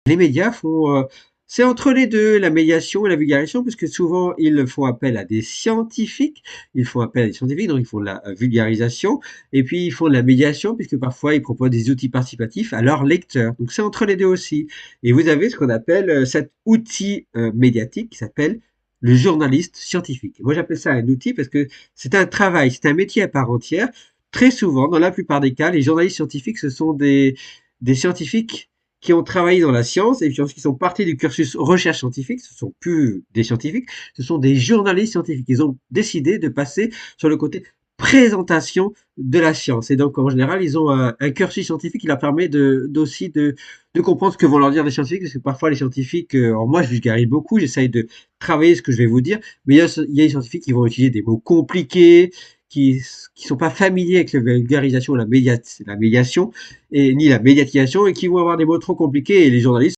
Les médias font, c'est entre les 2, la médiation et la vulgarisation, puisque souvent ils font appel à des scientifiques. Ils font appel à des scientifiques, donc ils font de la vulgarisation et puis ils font de la médiation, puisque parfois ils proposent des outils participatifs à leurs lecteurs. Donc c'est entre les 2 aussi et vous avez ce qu'on appelle, cet outil, médiatique qui s'appelle le journaliste scientifique. Moi j'appelle ça un outil parce que c'est un travail, c'est un métier à part entière. Très souvent, dans la plupart des cas, les journalistes scientifiques, ce sont des scientifiques qui ont travaillé dans la science et puis ensuite qui sont partis du cursus recherche scientifique. Ce sont plus des scientifiques, ce sont des journalistes scientifiques. Ils ont décidé de passer sur le côté présentation de la science. Et donc, en général, ils ont un cursus scientifique qui leur permet aussi de comprendre ce que vont leur dire les scientifiques, parce que parfois les scientifiques, alors moi je vulgarise beaucoup, j'essaye de travailler ce que je vais vous dire, mais il y a des scientifiques qui vont utiliser des mots compliqués, qui sont pas familiers avec la vulgarisation, la médiation, et ni la médiatisation, et qui vont avoir des mots trop compliqués, et les journalistes